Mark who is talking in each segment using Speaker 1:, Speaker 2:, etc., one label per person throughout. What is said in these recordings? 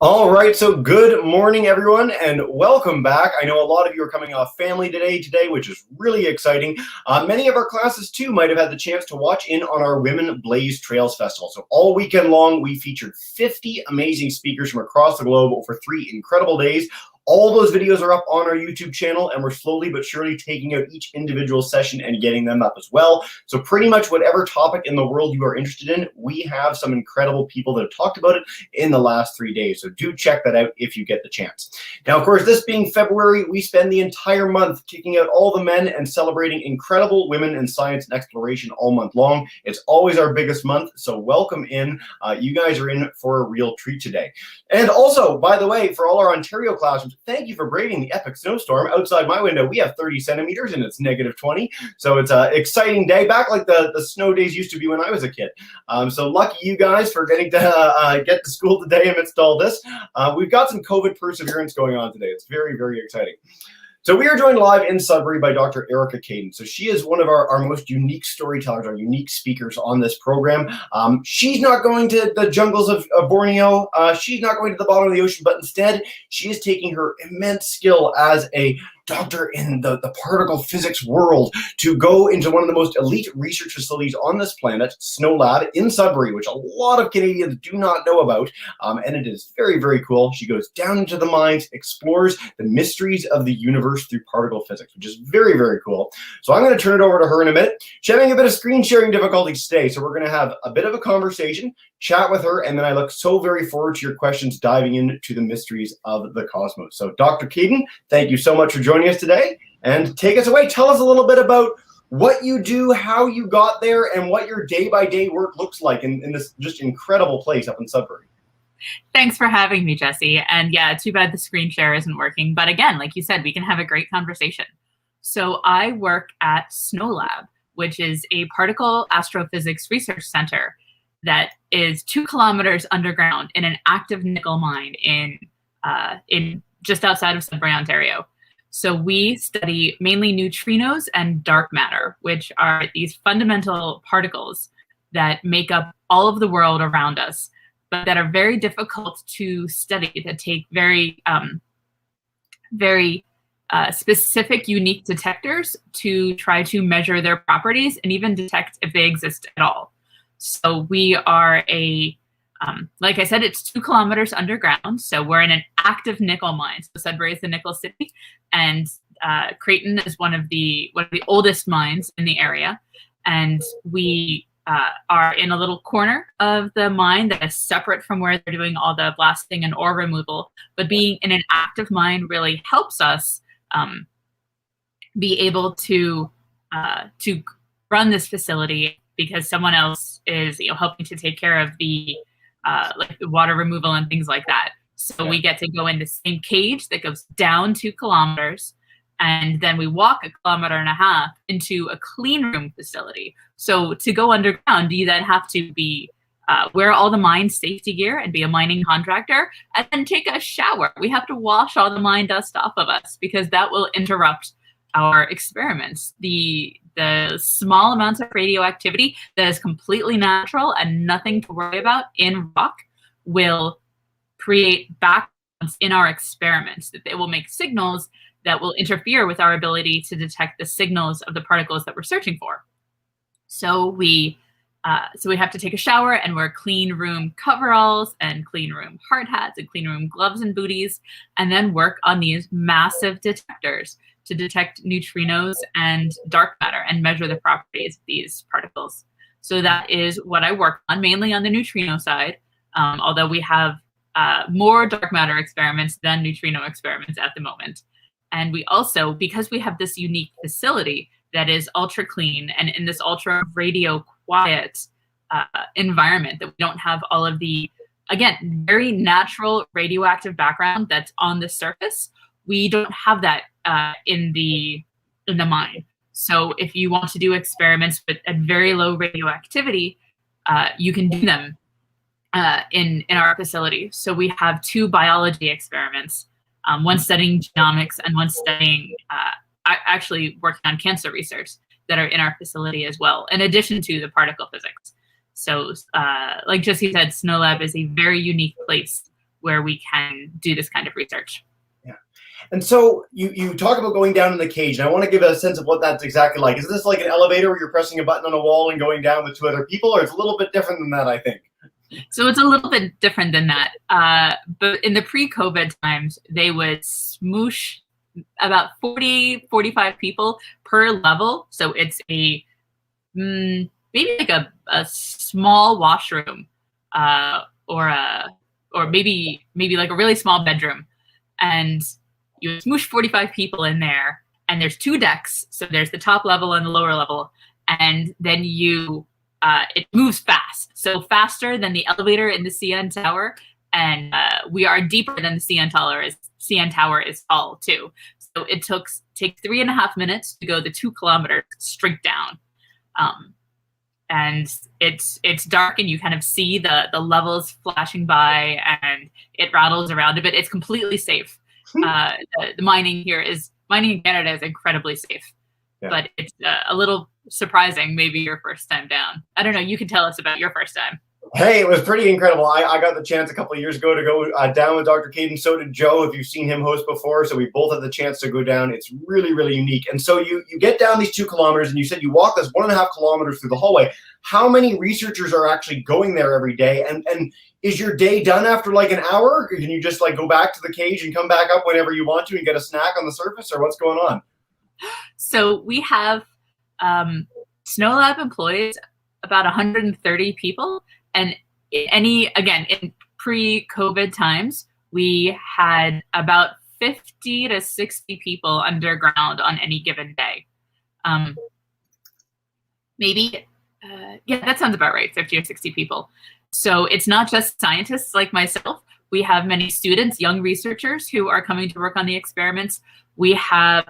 Speaker 1: All right, so good morning, everyone, and welcome back. I know a lot of you are coming off Family Day today, which is really exciting. Many of our classes, too, might have had the chance to watch in on our Women Blaze Trails Festival. So all weekend long, we featured 50 amazing speakers from across the globe over 3 incredible days. All those videos are up on our YouTube channel, and we're slowly but surely taking out each individual session and getting them up as well. So pretty much whatever topic in the world you are interested in, we have some incredible people that have talked about it in the last 3 days. So do check that out if you get the chance. Now, of course, this being February, we spend the entire month kicking out all the men and celebrating incredible women in science and exploration all month long. It's always our biggest month, so welcome in. You guys are in for a real treat today. And also, by the way, for all our Ontario classrooms, thank you for braving the epic snowstorm. Outside my window, we have 30 centimeters and it's -20. So it's an exciting day, back like the snow days used to be when I was a kid. So lucky you guys for getting to get to school today amidst all this. We've got some COVID perseverance going on today. It's very, very exciting. So we are joined live in Sudbury by Dr. Erica Caden. So she is one of our most unique storytellers, our unique speakers on this program. She's not going to the jungles of Borneo. She's not going to the bottom of the ocean, but instead she is taking her immense skill as a doctor in the particle physics world to go into one of the most elite research facilities on this planet, SNOLAB in Sudbury, which a lot of Canadians do not know about. And it is very, very cool. She goes down into the mines, explores the mysteries of the universe through particle physics, which is very, very cool. So I'm going to turn it over to her in a minute. She's having a bit of screen sharing difficulties today, so we're going to have a bit of a conversation, chat with her, and then I look so very forward to your questions diving into the mysteries of the cosmos. So Dr. Caden, thank you so much for joining us today, and take us away. Tell us a little bit about what you do, how you got there, and what your day-by-day work looks like in this just incredible place up in Sudbury.
Speaker 2: Thanks for having me, Jesse. And yeah, too bad the screen share isn't working. But again, like you said, we can have a great conversation. So I work at SNOLAB, which is a particle astrophysics research center that is 2 kilometers underground in an active nickel mine in just outside of Sudbury, Ontario. So we study mainly neutrinos and dark matter, which are these fundamental particles that make up all of the world around us, but that are very difficult to study, that take very specific, unique detectors to try to measure their properties and even detect if they exist at all. So we are like I said, it's 2 kilometers underground. So we're in an active nickel mine. So Sudbury is the nickel city, and Creighton is one of the oldest mines in the area. And we are in a little corner of the mine that is separate from where they're doing all the blasting and ore removal. But being in an active mine really helps us be able to run this facility, because someone else is helping to take care of the like the water removal and things like that. So we get to go in the same cage that goes down 2 kilometers, and then we walk 1.5 kilometers into a clean room facility. So to go underground, you then have to be wear all the mine safety gear and be a mining contractor, and then take a shower. We have to wash all the mine dust off of us, because that will interrupt our experiments. The small amounts of radioactivity that is completely natural and nothing to worry about in rock will create backgrounds in our experiments, that they will make signals that will interfere with our ability to detect the signals of the particles that we're searching for. So we have to take a shower and wear clean room coveralls and clean room hard hats and clean room gloves and booties, and then work on these massive detectors to detect neutrinos and dark matter and measure the properties of these particles. So that is what I work on, mainly on the neutrino side, although we have more dark matter experiments than neutrino experiments at the moment. And we also, because we have this unique facility that is ultra clean and in this ultra radio quiet environment, that we don't have all of the, again, very natural radioactive background that's on the surface, we don't have that in the mine. So if you want to do experiments at very low radioactivity, you can do them in our facility. So we have 2 biology experiments, one studying genomics and one studying actually working on cancer research, that are in our facility as well, in addition to the particle physics. So like Jesse said, SNOLAB is a very unique place where we can do this kind of research.
Speaker 1: And so you talk about going down in the cage, and I want to give a sense of what that's exactly like. Is this like an elevator where you're pressing a button on a wall and going down with two other people, or it's a little bit different than that, I think?
Speaker 2: So it's a little bit different than that. But in the pre-COVID times, they would smoosh about 40, 45 people per level. So it's a maybe like a small washroom, or maybe like a really small bedroom, and you smoosh 45 people in there, and there's 2 decks. So there's the top level and the lower level, and then it moves fast. So faster than the elevator in the CN Tower, and we are deeper than the CN Tower is tall too. So it takes 3.5 minutes to go the 2 kilometers straight down. And it's dark, and you kind of see the levels flashing by, and it rattles around a bit. It's completely safe. The mining in Canada is incredibly safe, but it's a little surprising, maybe your first time down. I don't know. You can tell us about your first time.
Speaker 1: Hey, it was pretty incredible. I got the chance a couple of years ago to go down with Dr. Caden. So did Joe, if you've seen him host before. So we both had the chance to go down. It's really, really unique. And so you get down these 2 kilometers, and you said you walk this 1.5 kilometers through the hallway. How many researchers are actually going there every day? And is your day done after like an hour? Or can you just like go back to the cage and come back up whenever you want to and get a snack on the surface, or what's going on?
Speaker 2: So we have SNOLAB employees about 130 people. And in pre-COVID times, we had about 50 to 60 people underground on any given day. That sounds about right, 50 or 60 people. So it's not just scientists like myself. We have many students, young researchers who are coming to work on the experiments. We have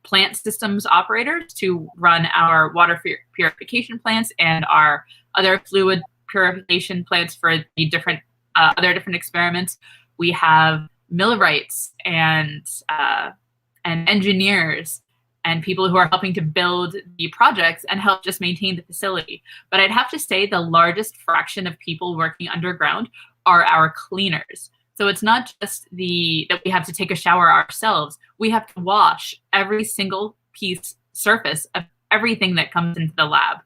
Speaker 2: plant systems operators to run our water purification plants and our other fluid purification plants for the different other different experiments. We have millwrights and engineers and people who are helping to build the projects and help just maintain the facility. But I'd have to say the largest fraction of people working underground are our cleaners. So it's not just that we have to take a shower ourselves. We have to wash every single surface of everything that comes into the lab.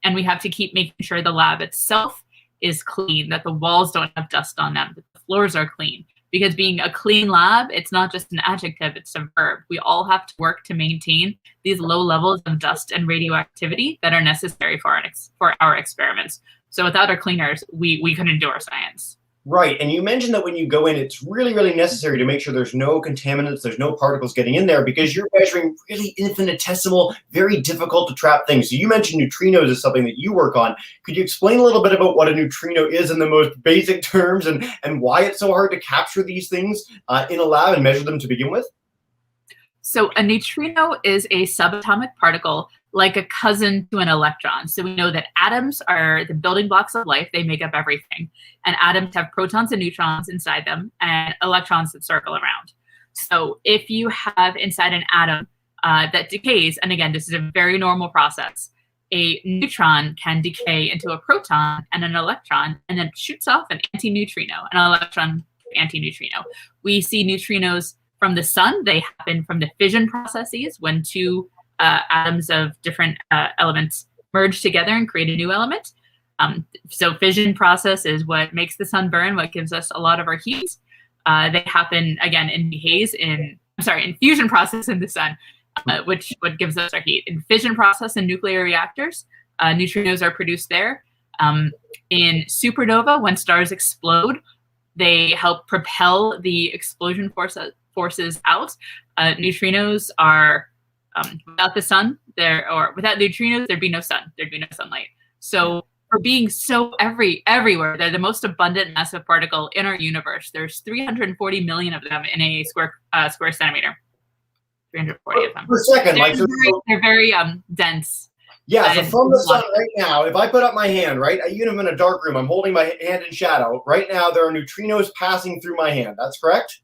Speaker 2: And we have to keep making sure the lab itself is clean, that the walls don't have dust on them, that the floors are clean. Because being a clean lab, it's not just an adjective, it's a verb. We all have to work to maintain these low levels of dust and radioactivity that are necessary for our experiments. So without our cleaners, we couldn't do our science.
Speaker 1: Right, and you mentioned that when you go in, it's really, really necessary to make sure there's no contaminants, there's no particles getting in there, because you're measuring really infinitesimal, very difficult to trap things. So you mentioned neutrinos is something that you work on. Could you explain a little bit about what a neutrino is in the most basic terms, and why it's so hard to capture these things in a lab and measure them to begin with?
Speaker 2: So a neutrino is a subatomic particle, like a cousin to an electron. So we know that atoms are the building blocks of life. They make up everything. And atoms have protons and neutrons inside them and electrons that circle around. So if you have inside an atom that decays, and again, this is a very normal process, a neutron can decay into a proton and an electron, and then shoots off an antineutrino, an electron antineutrino. We see neutrinos from the sun. They happen from the fission processes when 2 atoms of different elements merge together and create a new element. So fission process is what makes the sun burn, what gives us a lot of our heat. They happen again in fusion process in the sun, which what gives us our heat. In fission process in nuclear reactors, neutrinos are produced there. In supernova, when stars explode, they help propel the explosion forces out. Neutrinos are without the sun, without neutrinos, there'd be no sun. There'd be no sunlight. So for being so everywhere, they're the most abundant massive particle in our universe. There's 340 million of them in a square centimeter. 340 of them.
Speaker 1: Per second,
Speaker 2: they're very dense.
Speaker 1: Yeah, so from the sun right now, if I put up my hand, right, even if I'm in a dark room, I'm holding my hand in shadow. Right now, there are neutrinos passing through my hand. That's correct?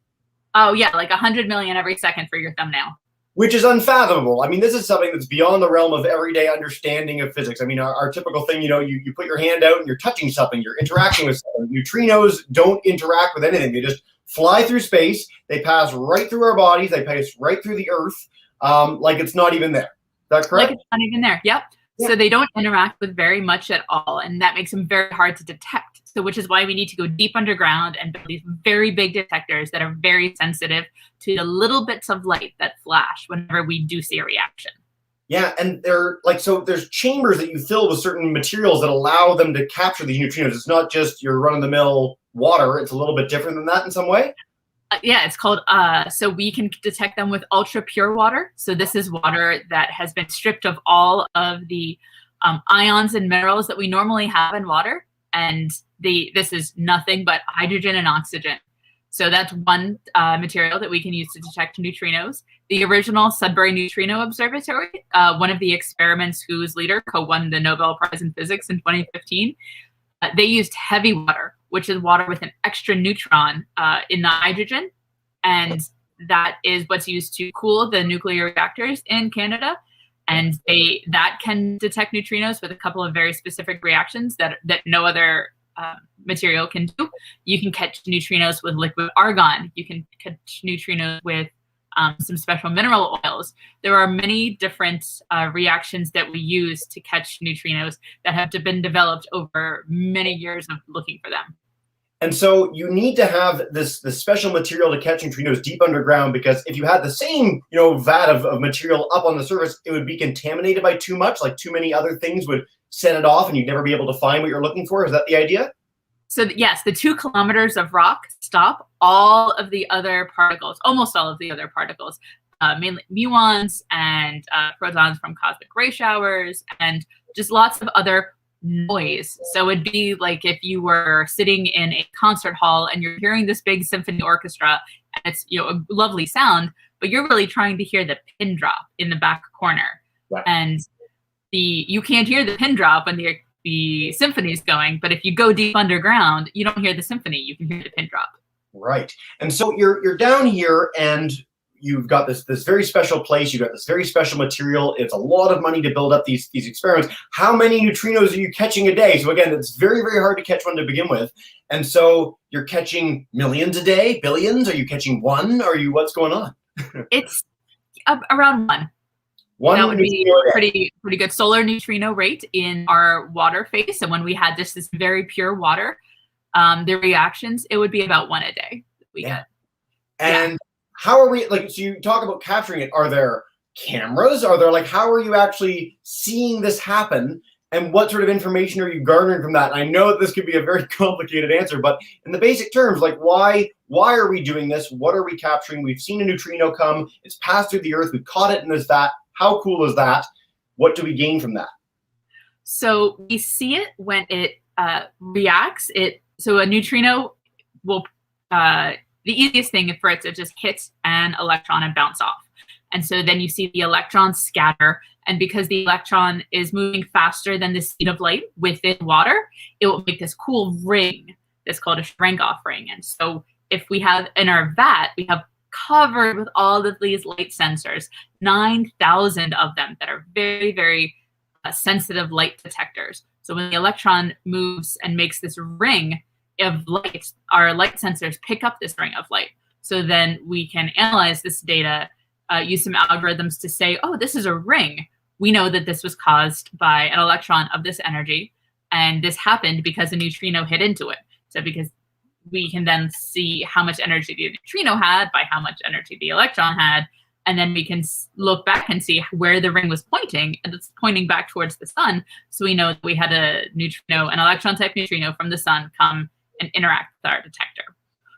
Speaker 2: Oh, yeah, like 100 million every second for your thumbnail.
Speaker 1: which is unfathomable. I mean, this is something that's beyond the realm of everyday understanding of physics. I mean, our typical thing, you put your hand out and you're touching something, you're interacting with something. Neutrinos don't interact with anything. They just fly through space. They pass right through our bodies. They pass right through the Earth, like it's not even there. Is that correct?
Speaker 2: Like it's not even there. Yep. Yeah. So they don't interact with very much at all, and that makes them very hard to detect. So which is why we need to go deep underground and build these very big detectors that are very sensitive to the little bits of light that flash whenever we do see a reaction.
Speaker 1: Yeah, and they're like, so there's chambers that you fill with certain materials that allow them to capture these neutrinos. It's not just your run-of-the-mill water. It's a little bit different than that in some way.
Speaker 2: Yeah, it's called, so we can detect them with ultra pure water. So this is water that has been stripped of all of the ions and minerals that we normally have in water. And this is nothing but hydrogen and oxygen. So that's one material that we can use to detect neutrinos. The original Sudbury Neutrino Observatory, one of the experiments whose leader co-won the Nobel Prize in Physics in 2015, they used heavy water, which is water with an extra neutron in the hydrogen. And that is what's used to cool the nuclear reactors in Canada. And that can detect neutrinos with a couple of very specific reactions that no other material can do. You can catch neutrinos with liquid argon. You can catch neutrinos with some special mineral oils. There are many different reactions that we use to catch neutrinos that have been developed over many years of looking for them.
Speaker 1: And so you need to have this special material to catch neutrinos deep underground, because if you had the same, vat of material up on the surface, it would be contaminated by too much, like too many other things would set it off and you'd never be able to find what you're looking for. Is that the idea?
Speaker 2: So yes, the 2 kilometers of rock stop all of the other particles, almost all of the other particles, mainly muons and protons from cosmic ray showers and just lots of other noise. So it'd be like if you were sitting in a concert hall and you're hearing this big symphony orchestra and it's a lovely sound, but you're really trying to hear the pin drop in the back corner. Right. And you can't hear the pin drop when the symphony's going, but if you go deep underground, you don't hear the symphony, you can hear the pin drop.
Speaker 1: Right. And so you're down here and you've got this very special place. You've got this very special material. It's a lot of money to build up these experiments. How many neutrinos are you catching a day? So again, it's very, very hard to catch one to begin with. And so you're catching millions a day, billions? Are you catching one? What's going on?
Speaker 2: It's around one. That would be pretty good solar neutrino rate in our water phase. And when we had this very pure water, the reactions, it would be about one a day we get.
Speaker 1: And how are we, so you talk about capturing it. Are there cameras? Are there, how are you actually seeing this happen? And what sort of information are you garnering from that? And I know that this could be a very complicated answer, but in the basic terms, why are we doing this? What are we capturing? We've seen a neutrino come. It's passed through the Earth. We've caught it in this vat. How cool is that? What do we gain from that?
Speaker 2: So we see it when it reacts. So a neutrino will, the easiest thing for it to just hit an electron and bounce off. And so then you see the electrons scatter. And because the electron is moving faster than the speed of light within water, it will make this cool ring that's called a Cherenkov ring. And so if we have in our vat, we have covered with all of these light sensors, 9,000 of them that are very, very sensitive light detectors. So when the electron moves and makes this ring of light, our light sensors pick up this ring of light. So then we can analyze this data, use some algorithms to say, oh, this is a ring. We know that this was caused by an electron of this energy, and this happened because a neutrino hit into it. So because we can then see how much energy the neutrino had by how much energy the electron had, and then we can look back and see where the ring was pointing, and it's pointing back towards the sun. So we know that we had a neutrino, an electron-type neutrino from the sun come and interact with our detector.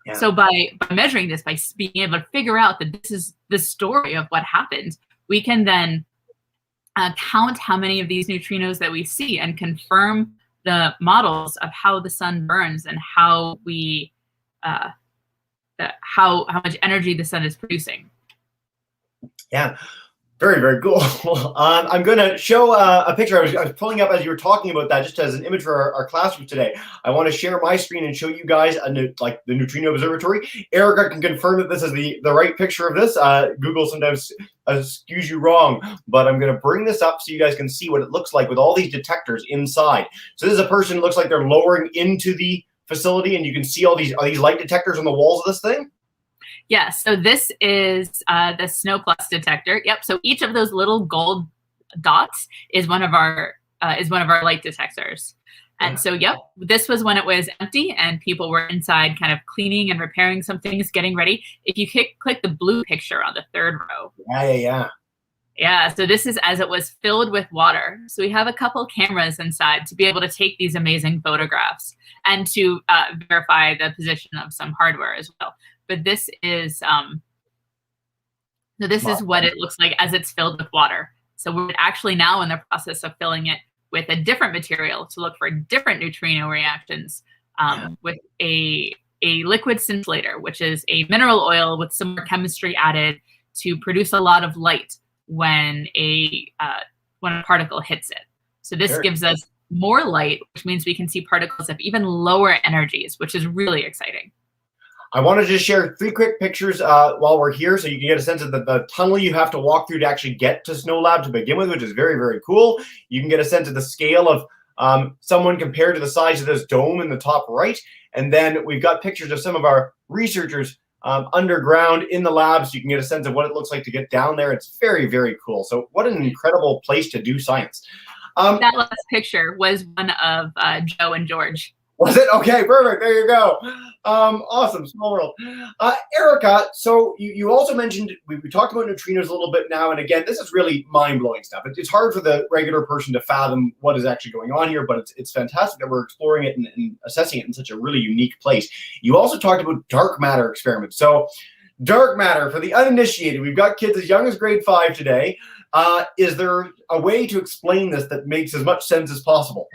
Speaker 2: Yeah. So by measuring this, by being able to figure out that this is the story of what happened, we can then count how many of these neutrinos that we see and confirm the models of how the sun burns and how we how much energy the sun is producing.
Speaker 1: Yeah. Very, very cool. I'm going to show a picture. I was pulling up as you were talking about that, just as an image for our classroom today. I want to share my screen and show you guys like the neutrino observatory. Erica can confirm that this is the right picture of this. Google sometimes skews you wrong, but I'm going to bring this up so you guys can see what it looks like with all these detectors inside. So this is a person who looks like they're lowering into the facility, and you can see all these light detectors on the walls of this thing.
Speaker 2: Yeah, so this is the SNO Plus detector. Yep. So each of those little gold dots is one of our light detectors. And so, yep, this was when it was empty and people were inside kind of cleaning and repairing some things, getting ready. If you click the blue picture on the third row. Yeah, so this is as it was filled with water. So we have a couple cameras inside to be able to take these amazing photographs and to verify the position of some hardware as well. But this is is what it looks like as it's filled with water. So we're actually now in the process of filling it with a different material to look for different neutrino reactions with a liquid scintillator, which is a mineral oil with some more chemistry added to produce a lot of light when a particle hits it. So this gives us more light, which means we can see particles of even lower energies, which is really exciting.
Speaker 1: I want to just share 3 quick pictures while we're here so you can get a sense of the tunnel you have to walk through to actually get to SNOLAB to begin with, which is very, very cool. You can get a sense of the scale of someone compared to the size of this dome in the top right. And then we've got pictures of some of our researchers underground in the lab, so you can get a sense of what it looks like to get down there. It's very, very cool. So what an incredible place to do science.
Speaker 2: That last picture was one of Joe and George.
Speaker 1: Was it? Okay, perfect. There you go. Awesome. Small world. Erica, so you also mentioned, we talked about neutrinos a little bit now, and again, this is really mind-blowing stuff. It's hard for the regular person to fathom what is actually going on here, but it's fantastic that we're exploring it and assessing it in such a really unique place. You also talked about dark matter experiments. So dark matter, for the uninitiated, we've got kids as young as grade 5 today. Is there a way to explain this that makes as much sense as possible?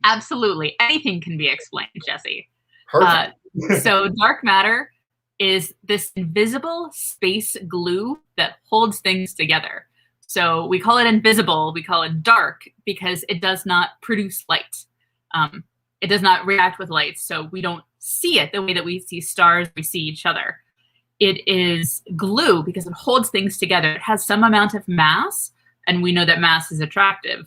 Speaker 2: Absolutely. Anything can be explained, Jesse.
Speaker 1: Perfect.
Speaker 2: So dark matter is this invisible space glue that holds things together. So we call it invisible, we call it dark because it does not produce light. It does not react with light, so we don't see it the way that we see stars, we see each other. It is glue because it holds things together. It has some amount of mass, and we know that mass is attractive.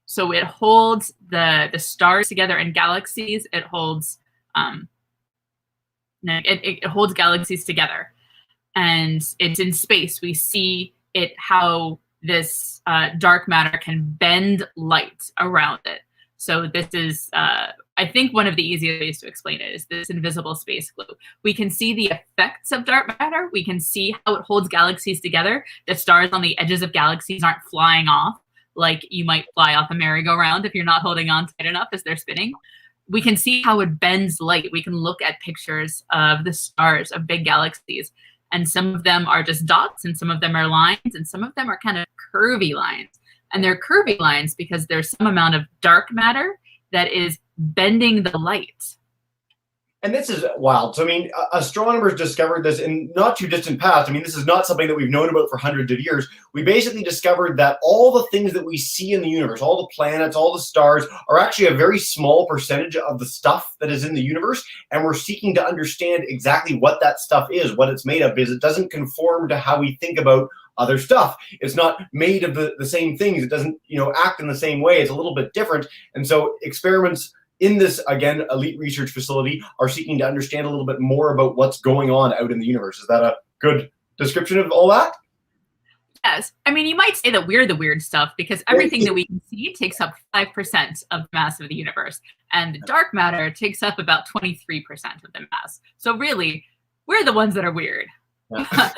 Speaker 2: So it holds the stars together in galaxies. It holds it holds galaxies together, and it's in space. We see it how this dark matter can bend light around it. So this is I think one of the easiest ways to explain it is this invisible space glue. We can see the effects of dark matter. We can see how it holds galaxies together. The stars on the edges of galaxies aren't flying off like you might fly off a merry-go-round if you're not holding on tight enough as they're spinning. We can see how it bends light. We can look at pictures of the stars, of big galaxies, and some of them are just dots, and some of them are lines, and some of them are kind of curvy lines. And they're curvy lines because there's some amount of dark matter that is bending the light.
Speaker 1: And this is wild. So, I mean, astronomers discovered this in not too distant past. I mean, this is not something that we've known about for hundreds of years. We basically discovered that all the things that we see in the universe, all the planets, all the stars, are actually a very small percentage of the stuff that is in the universe. And we're seeking to understand exactly what that stuff is, what it's made of, because it doesn't conform to how we think about other stuff. It's not made of the same things. It doesn't, act in the same way. It's a little bit different. And so experiments in this, again, elite research facility are seeking to understand a little bit more about what's going on out in the universe. Is that a good description of all that?
Speaker 2: Yes. I mean, you might say that we're the weird stuff because everything that we can see takes up 5% of the mass of the universe. And the dark matter takes up about 23% of the mass. So really, we're the ones that are weird. Yeah.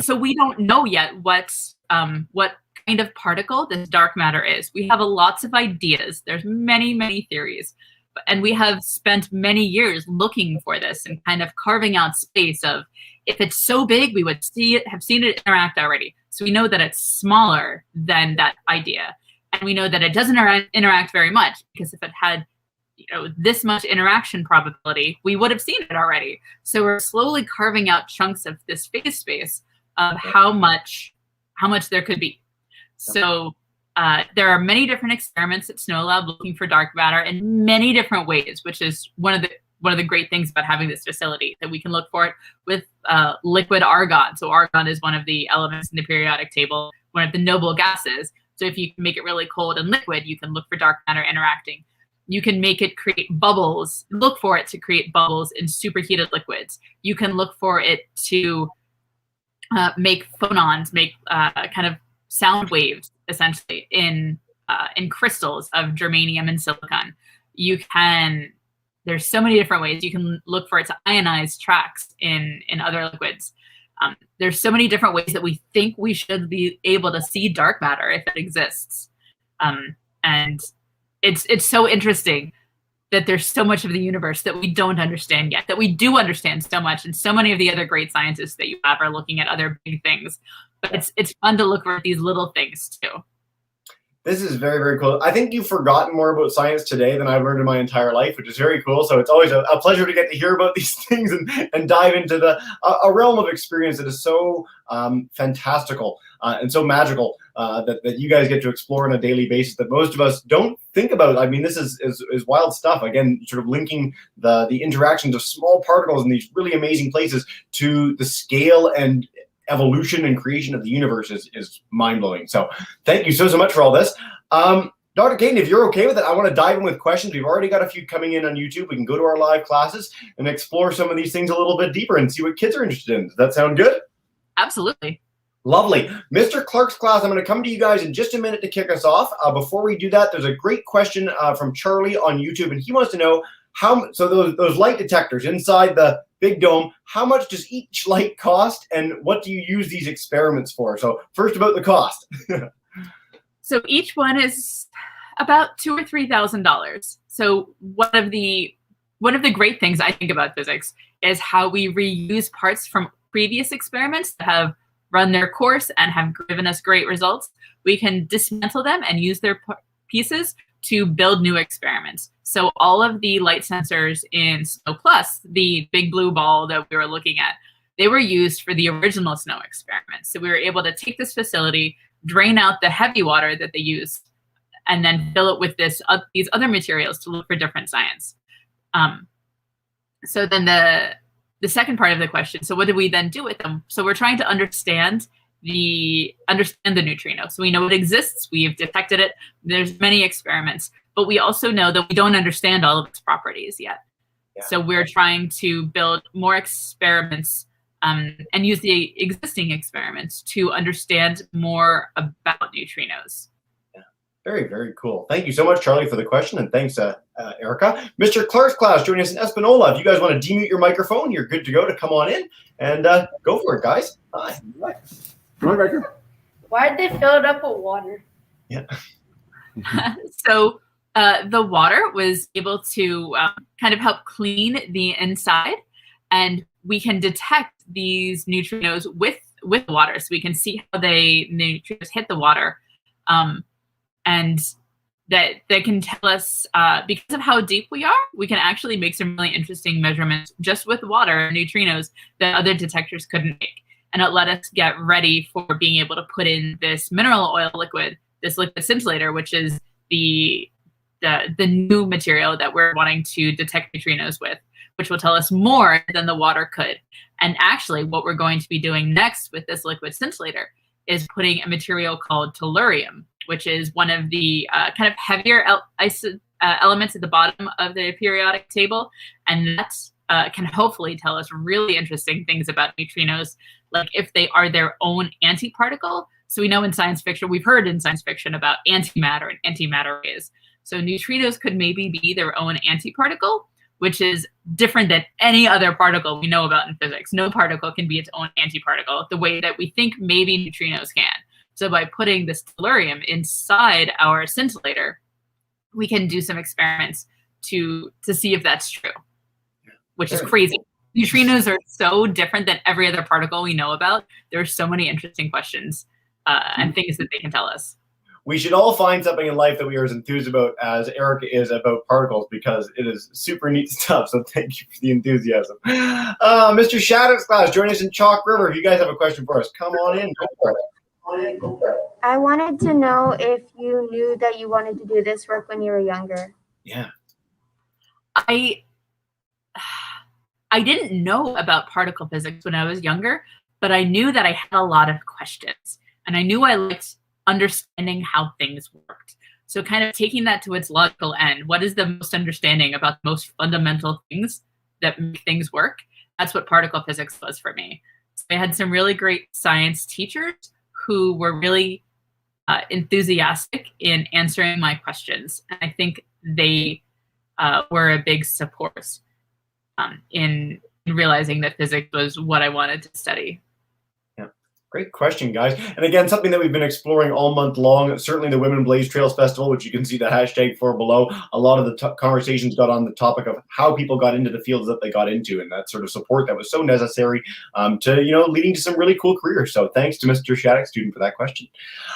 Speaker 2: So we don't know yet what kind of particle this dark matter is. We have lots of ideas. There's many, many theories. And we have spent many years looking for this and kind of carving out space of, if it's so big, we would have seen it interact already. So we know that it's smaller than that idea. And we know that it doesn't interact very much, because if it had this much interaction probability, we would have seen it already. So we're slowly carving out chunks of this phase space of how much there could be. So there are many different experiments at SNOLAB looking for dark matter in many different ways, which is one of the great things about having this facility, that we can look for it with liquid argon. So argon is one of the elements in the periodic table, one of the noble gases. So if you can make it really cold and liquid, you can look for dark matter interacting. You can make it create bubbles, look for it to create bubbles in superheated liquids. You can look for it to make phonons, make kind of sound waves, essentially, in crystals of germanium and silicon. There's so many different ways. You can look for it to ionize tracks in other liquids. There's so many different ways that we think we should be able to see dark matter if it exists. And it's so interesting that there's so much of the universe that we don't understand yet, that we do understand so much, and so many of the other great scientists that you have are looking at other big things. But it's fun to look for these little things too.
Speaker 1: This is very, very cool. I think you've forgotten more about science today than I've learned in my entire life, which is very cool. So it's always a pleasure to get to hear about these things and dive into a realm of experience that is so fantastical and so magical that you guys get to explore on a daily basis that most of us don't think about. I mean, this is wild stuff. Again, sort of linking the interactions of small particles in these really amazing places to the scale and evolution and creation of the universe is mind-blowing. So thank you so much for all this. Dr. Caden, if you're okay with it, I want to dive in with questions. We've already got a few coming in on YouTube. We can go to our live classes and explore some of these things a little bit deeper and see what kids are interested in. Does that sound good?
Speaker 2: Absolutely.
Speaker 1: Lovely. Mr. Clark's class, I'm going to come to you guys in just a minute to kick us off. Before we do that, there's a great question from Charlie on YouTube, and he wants to know so those light detectors inside the big dome, how much does each light cost, and what do you use these experiments for? So first, about the cost.
Speaker 2: So each one is about $2,000 or $3,000. So one of the great things I think about physics is how we reuse parts from previous experiments that have run their course and have given us great results. We can dismantle them and use their pieces to build new experiments. So all of the light sensors in SNO Plus, the big blue ball that we were looking at, they were used for the original SNO experiments. So we were able to take this facility, drain out the heavy water that they used, and then fill it with these other materials to look for different science. So then the second part of the question, so what do we then do with them? So we're trying to understand the neutrino. So we know it exists, we've detected it, there's many experiments, but we also know that we don't understand all of its properties yet. Yeah. So we're trying to build more experiments and use the existing experiments to understand more about neutrinos.
Speaker 1: Yeah. Very, very cool. Thank you so much, Charlie, for the question, and thanks, Erica. Mr. Clark's class joining us in Espanola. If you guys want to demute your microphone, you're good to go to come on in, and go for it, guys. Hi.
Speaker 3: Why did they fill it up with water?
Speaker 1: Yeah.
Speaker 2: So the water was able to kind of help clean the inside, and we can detect these neutrinos with water, so we can see how neutrinos hit the water, and that can tell us, because of how deep we are, we can actually make some really interesting measurements just with water and neutrinos that other detectors couldn't make. And it let us get ready for being able to put in this mineral oil liquid, this liquid scintillator, which is the new material that we're wanting to detect neutrinos with, which will tell us more than the water could. And actually, what we're going to be doing next with this liquid scintillator is putting a material called tellurium, which is one of the kind of heavier elements at the bottom of the periodic table. And that can hopefully tell us really interesting things about neutrinos, like if they are their own antiparticle. So we know in science fiction, we've heard in science fiction about antimatter and antimatter rays. So neutrinos could maybe be their own antiparticle, which is different than any other particle we know about in physics. No particle can be its own antiparticle the way that we think maybe neutrinos can. So by putting this tellurium inside our scintillator, we can do some experiments to see if that's true, which is crazy. Neutrinos are so different than every other particle we know about. There are so many interesting questions and things that they can tell us.
Speaker 1: we should all find something in life that we are as enthused about as Eric is about particles, because it is super neat stuff. So thank you for the enthusiasm. Mr. Shattuck's class, join us in Chalk River. If you guys have a question for us, come on in. Go for it.
Speaker 4: I wanted to know if you knew that you wanted to do this work when you were younger.
Speaker 1: Yeah.
Speaker 2: I didn't know about particle physics when I was younger, but I knew that I had a lot of questions, and I knew I liked understanding how things worked. So kind of taking that to its logical end, what is the most understanding about the most fundamental things that make things work? That's what particle physics was for me. So I had some really great science teachers who were really enthusiastic in answering my questions. And I think they were a big support in realizing that physics was what I wanted to study.
Speaker 1: Yeah, great question, guys. And again, something that we've been exploring all month long, certainly the Women Blaze Trails Festival, which you can see the hashtag for below. A lot of the conversations got on the topic of how people got into the fields that they got into, and that sort of support that was so necessary to, leading to some really cool careers. So thanks to Mr. Shattuck, student, for that question.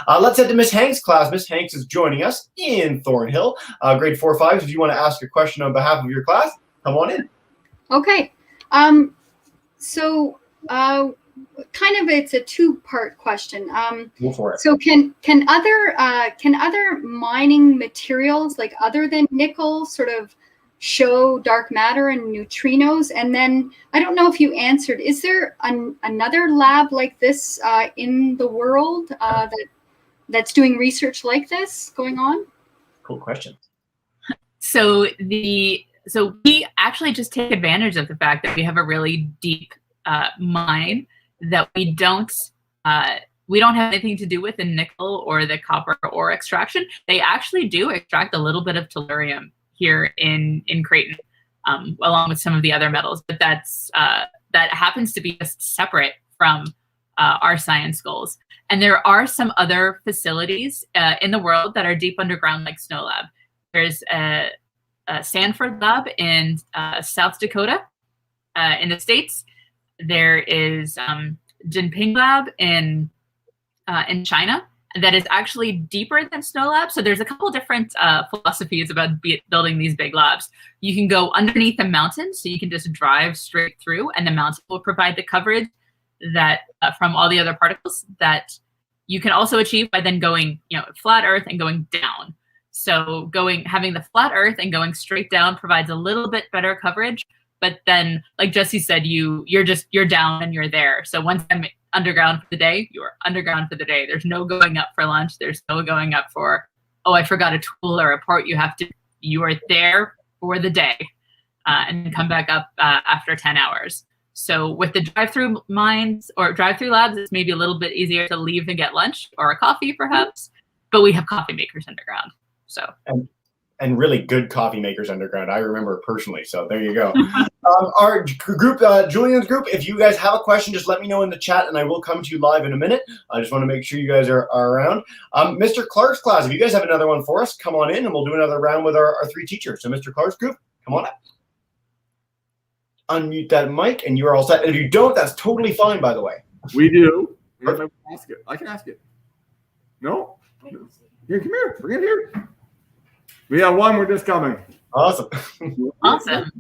Speaker 1: Let's head to Miss Hanks' class. Miss Hanks is joining us in Thornhill. Grade 4-5s, if you want to ask a question on behalf of your class, come on in.
Speaker 5: Okay. Kind of it's a two-part question.
Speaker 1: Go for it.
Speaker 5: So can other mining materials, like other than nickel, sort of show dark matter and neutrinos? And then I don't know if you answered, is there another lab like this in the world that's doing research like this going on?
Speaker 1: Cool question.
Speaker 2: So we actually just take advantage of the fact that we have a really deep mine that we don't have anything to do with in nickel or the copper ore extraction. They actually do extract a little bit of tellurium here in Creighton, along with some of the other metals, but that happens to be just separate from our science goals. And there are some other facilities in the world that are deep underground, like SNOLAB. There's a Sanford lab in South Dakota in the States. There is Jinping lab in China that is actually deeper than SNOLAB. So there's a couple different philosophies about building these big labs. You can go underneath a mountain, so you can just drive straight through, and the mountain will provide the coverage that from all the other particles that you can also achieve by then going, flat Earth and going down. So having the flat Earth and going straight down provides a little bit better coverage. But then, like Jesse said, you're down and you're there. So once I'm underground for the day, you're underground for the day. There's no going up for lunch. There's no going up for, oh, I forgot a tool or a part. You are there for the day and come back up after 10 hours. So with the drive-through mines or drive-through labs, it's maybe a little bit easier to leave and get lunch or a coffee perhaps, but we have coffee makers underground. So.
Speaker 1: And really good coffee makers underground. I remember personally, so there you go. Our group, Julian's group, if you guys have a question, just let me know in the chat and I will come to you live in a minute. I just want to make sure you guys are around. Mr. Clark's class, if you guys have another one for us, come on in and we'll do another round with our three teachers. So Mr. Clark's group, come on up. Unmute that mic and you are all set. And if you don't, that's totally fine, by the way.
Speaker 6: We do. I can ask it. No? Here, come here. Bring it here. We have one. We're just coming.
Speaker 1: Awesome.
Speaker 2: Awesome.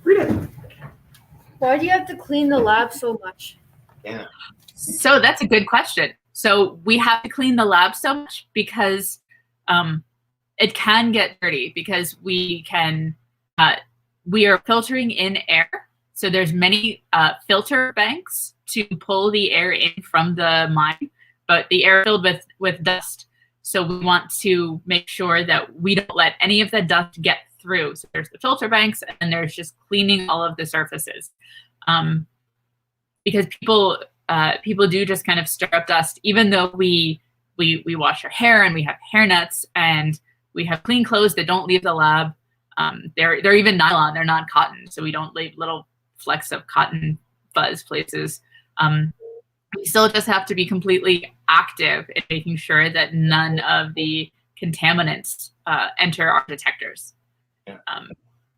Speaker 6: Read it.
Speaker 3: Why do you have to clean the lab so much?
Speaker 1: Yeah.
Speaker 2: So that's a good question. So we have to clean the lab so much because it can get dirty because we are filtering in air. So there's many filter banks to pull the air in from the mine, but the air filled with dust. So we want to make sure that we don't let any of the dust get through. So there's the filter banks and there's just cleaning all of the surfaces. Because people do just kind of stir up dust, even though we wash our hair and we have hair nets and we have clean clothes that don't leave the lab. They're even nylon, they're not cotton. So we don't leave little flecks of cotton fuzz places. We still just have to be completely active in making sure that none of the contaminants enter our detectors.
Speaker 1: Yeah.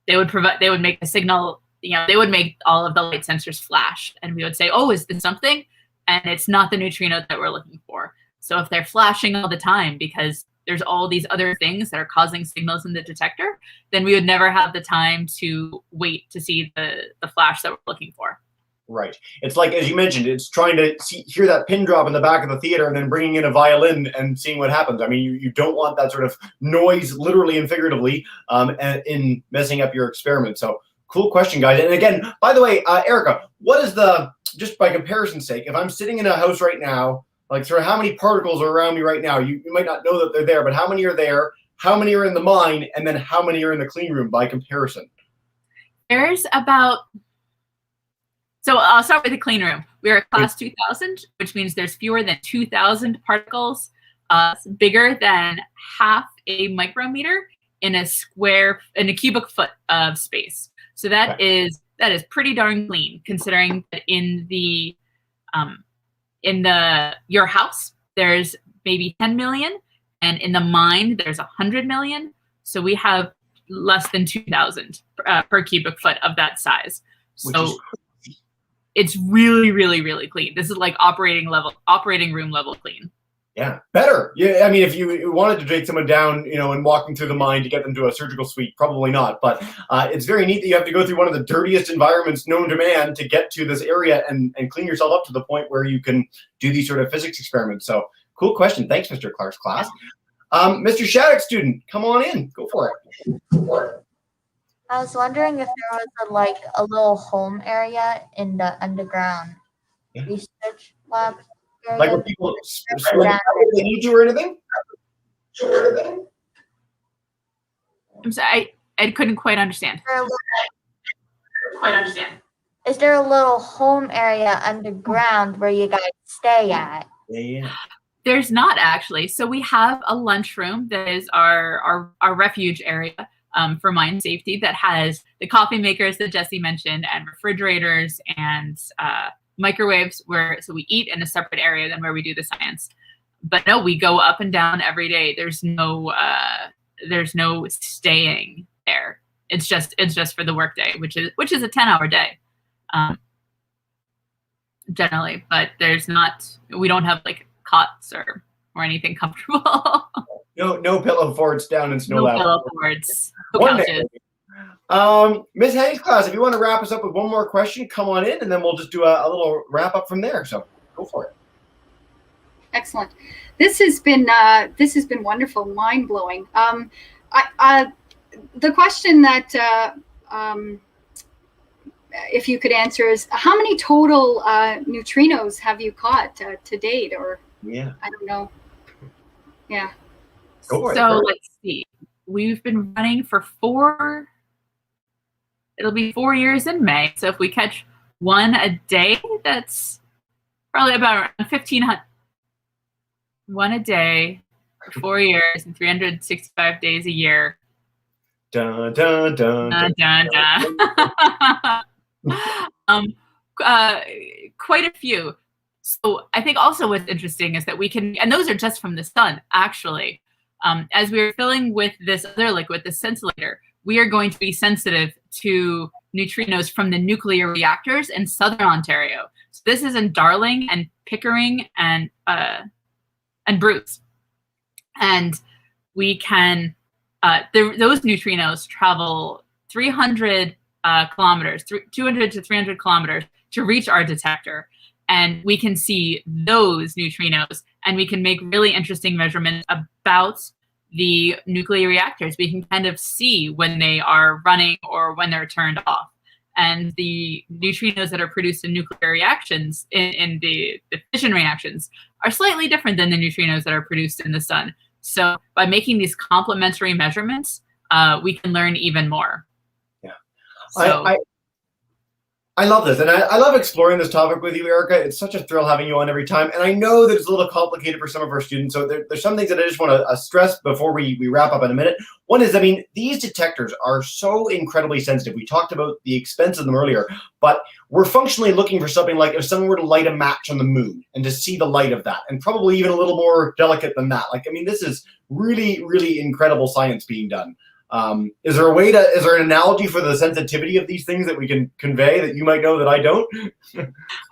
Speaker 2: They would make a signal, they would make all of the light sensors flash and we would say, oh, is this something? And it's not the neutrino that we're looking for. So if they're flashing all the time because there's all these other things that are causing signals in the detector, then we would never have the time to wait to see the flash that we're looking for.
Speaker 1: Right. It's like, as you mentioned, it's trying to hear that pin drop in the back of the theater and then bringing in a violin and seeing what happens. I mean, you don't want that sort of noise, literally and figuratively, in messing up your experiment. So cool question, guys. And again, by the way, Erica, what is just by comparison's sake, if I'm sitting in a house right now, like sort of how many particles are around me right now? You might not know that they're there, but how many are there? How many are in the mine? And then how many are in the clean room by comparison?
Speaker 2: There's about... So I'll start with the clean room. We're at class 2000, which means there's fewer than 2,000 particles, bigger than half a micrometer in a cubic foot of space. So that is pretty darn clean, considering that in your house there's maybe 10 million, and in the mine there's 100 million. So we have less than 2,000 per cubic foot of that size. So it's really, really, really clean. This is like operating room level clean. Yeah, better. Yeah, I mean, if you wanted to take someone down, and walking through the mine to get them to a surgical suite, probably not. But it's very neat that you have to go through one of the dirtiest environments known to man to get to this area and clean yourself up to the point where you can do these sort of physics experiments. So cool question. Thanks, Mr. Clark's class. Mr. Shattuck student, come on in. Go for it.
Speaker 4: I was wondering if there was a little home area in the underground research lab area.
Speaker 1: Like where people if they need you or anything?
Speaker 2: I'm sorry, I couldn't quite understand.
Speaker 4: Is there a little home area underground where you guys stay at?
Speaker 1: Yeah.
Speaker 2: There's not actually. So we have a lunchroom that is our refuge area. For mine safety, that has the coffee makers that Jesse mentioned, and refrigerators and microwaves, so we eat in a separate area than where we do the science. But no, we go up and down every day. There's no staying there. It's just for the workday, which is a 10-hour day, generally. But we don't have like cots or anything comfortable.
Speaker 1: No pillow forts down in SNOLAB.
Speaker 2: No pillow forts. No couches.
Speaker 1: Ms. Hayes' class, if you want to wrap us up with one more question, come on in, and then we'll just do a little wrap up from there. So go for it.
Speaker 5: Excellent. This has been wonderful, mind blowing. The question that if you could answer is, how many total neutrinos have you caught to date? Or I don't know. Yeah.
Speaker 2: So let's see. We've been running for it'll be 4 years in May. So if we catch one a day, that's probably about around 1,500. One a day for 4 years and 365 days a year.
Speaker 1: Dun, dun, dun, dun, dun,
Speaker 2: dun. Quite a few. So I think also what's interesting is that we can, and those are just from the sun, actually. As we're filling with this other liquid, the scintillator, we are going to be sensitive to neutrinos from the nuclear reactors in southern Ontario. So this is in Darling and Pickering and Bruce. And we can, those neutrinos travel 300 kilometers, 200 to 300 kilometers to reach our detector. And we can see those neutrinos, and we can make really interesting measurements about the nuclear reactors. We can kind of see when they are running or when they're turned off. And the neutrinos that are produced in nuclear reactions, in the fission reactions, are slightly different than the neutrinos that are produced in the sun. So by making these complementary measurements, we can learn even more.
Speaker 1: Yeah.
Speaker 2: So,
Speaker 1: I love this, and I love exploring this topic with you, Erica. It's such a thrill having you on every time, and I know that it's a little complicated for some of our students, so there's some things that I just want to stress before we wrap up in a minute. One is, I mean, these detectors are so incredibly sensitive. We talked about the expense of them earlier, but we're functionally looking for something like if someone were to light a match on the moon and to see the light of that, and probably even a little more delicate than that. Like, I mean, this is really, really incredible science being done. Is there an analogy for the sensitivity of these things that we can convey that you might know that I don't?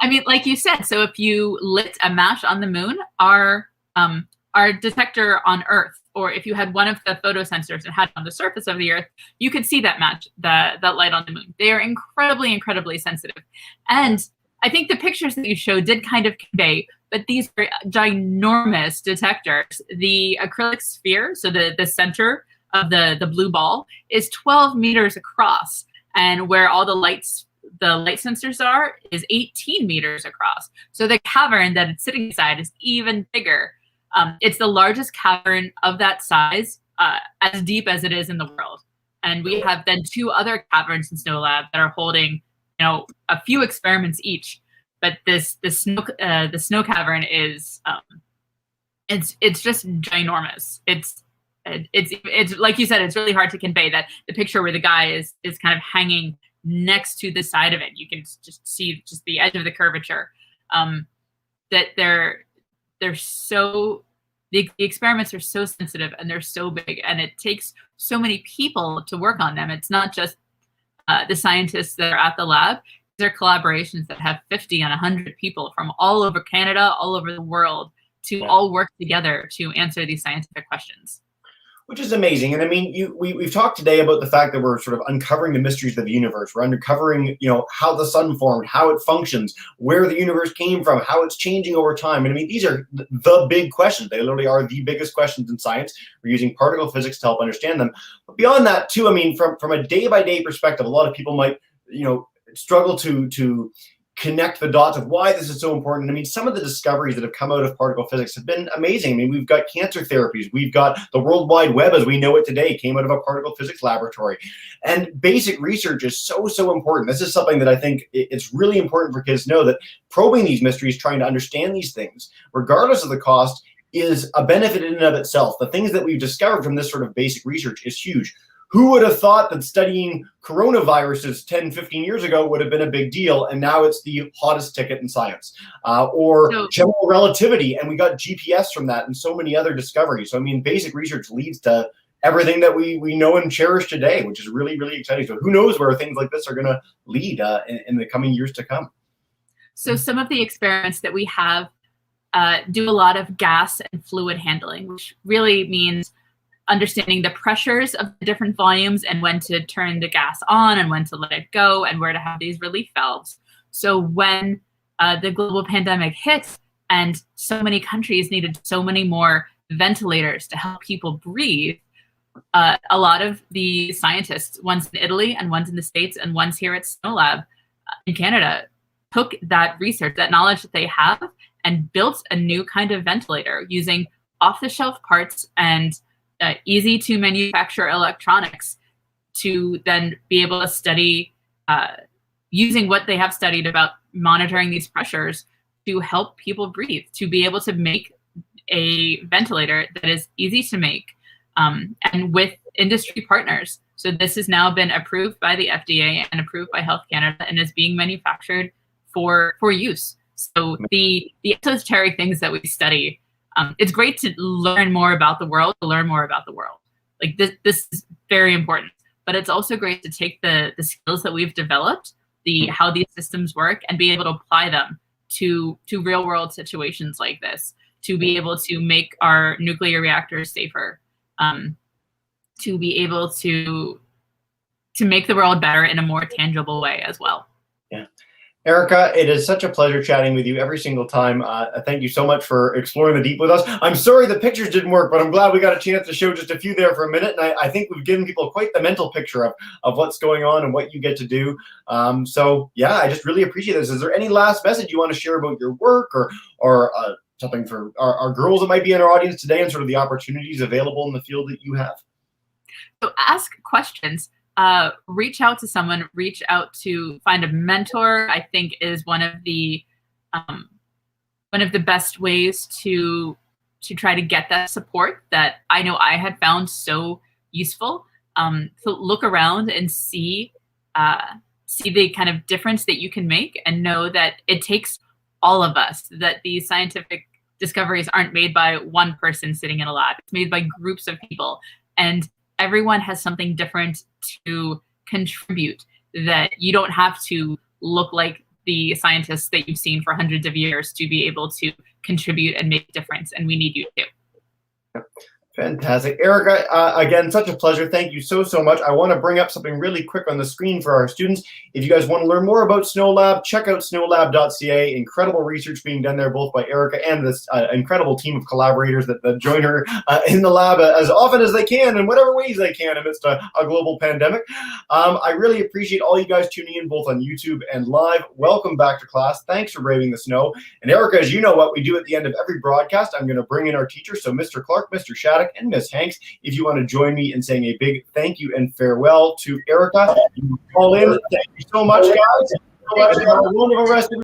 Speaker 2: I mean, like you said, so if you lit a match on the moon, our our detector on Earth, or if you had one of the photosensors and had it on the surface of the Earth, you could see that that light on the moon. They are incredibly, incredibly sensitive. And I think the pictures that you showed did kind of convey, but these are ginormous detectors. The acrylic sphere, so the center of the blue ball, is 12 meters across, and where all the light sensors are is 18 meters across. So the cavern that it's sitting inside is even bigger. It's the largest cavern of that size, as deep as it is in the world. And we have then 2 other caverns in SNOLAB that are holding, a few experiments each. But the snow cavern is, it's just ginormous. It's like you said, it's really hard to convey that. The picture where the guy is kind of hanging next to the side of it, you can just see just the edge of the curvature. That the experiments are so sensitive and they're so big, and it takes so many people to work on them. It's not just the scientists that are at the lab. These are collaborations that have 50 and 100 people from all over Canada, all over the world, to all work together to answer these scientific questions.
Speaker 1: Which is amazing. And I mean, we've talked today about the fact that we're sort of uncovering the mysteries of the universe. We're uncovering, how the sun formed, how it functions, where the universe came from, how it's changing over time. And I mean, these are the big questions. They literally are the biggest questions in science. We're using particle physics to help understand them. But beyond that, too, I mean, from a day-by-day perspective, a lot of people might, struggle to connect the dots of why this is so important. I mean, some of the discoveries that have come out of particle physics have been amazing. I mean, we've got cancer therapies. We've got the World Wide Web as we know it today came out of a particle physics laboratory. And basic research is so, so important. This is something that I think it's really important for kids to know, that probing these mysteries, trying to understand these things, regardless of the cost, is a benefit in and of itself. The things that we've discovered from this sort of basic research is huge. Who would have thought that studying coronaviruses 10, 15 years ago would have been a big deal, and now it's the hottest ticket in science? Or general relativity, and we got GPS from that, and so many other discoveries. So, I mean, basic research leads to everything that we know and cherish today, which is really, really exciting. So who knows where things like this are going to lead in the coming years to come.
Speaker 2: So some of the experiments that we have do a lot of gas and fluid handling, which really means understanding the pressures of the different volumes and when to turn the gas on and when to let it go and where to have these relief valves. So when the global pandemic hit and so many countries needed so many more ventilators to help people breathe, a lot of the scientists, ones in Italy and ones in the States and ones here at SNOLAB in Canada, took that research, that knowledge that they have, and built a new kind of ventilator using off-the-shelf parts and easy to manufacture electronics to then be able to study using what they have studied about monitoring these pressures to help people breathe, to be able to make a ventilator that is easy to make and with industry partners. So this has now been approved by the FDA and approved by Health Canada and is being manufactured for use. So the esoteric things that we study, it's great to learn more about the world, Like this is very important, but it's also great to take the skills that we've developed, how these systems work, and be able to apply them to real world situations like this, to be able to make our nuclear reactors safer, to be able to make the world better in a more tangible way as well.
Speaker 1: Yeah. Erica, it is such a pleasure chatting with you every single time. Thank you so much for exploring the deep with us. I'm sorry the pictures didn't work, but I'm glad we got a chance to show just a few there for a minute. And I think we've given people quite the mental picture of what's going on and what you get to do. So yeah, I just really appreciate this. Is there any last message you want to share about your work or something for our girls that might be in our audience today and sort of the opportunities available in the field that you have?
Speaker 2: So ask questions. Reach out to someone, reach out to find a mentor, I think is one of the best ways to try to get that support that I know I had found so useful. So look around and see the kind of difference that you can make, and know that it takes all of us, that these scientific discoveries aren't made by one person sitting in a lab. It's made by groups of people, and everyone has something different to contribute, that you don't have to look like the scientists that you've seen for hundreds of years to be able to contribute and make a difference, and we need you too.
Speaker 1: Fantastic. Erica, again, such a pleasure. Thank you so much. I want to bring up something really quick on the screen for our students. If you guys want to learn more about SNOLAB, check out snolab.ca. Incredible research being done there, both by Erica and this incredible team of collaborators that join her in the lab as often as they can, in whatever ways they can amidst a global pandemic. I really appreciate all you guys tuning in, both on YouTube and live. Welcome back to class. Thanks for braving the snow. And Erica, as you know what we do at the end of every broadcast, I'm going to bring in our teachers. So Mr. Clark, Mr. Shattuck, and Miss Hanks, if you want to join me in saying a big thank you and farewell to Erica. You can call in. Thank you so much, guys. Have a wonderful rest of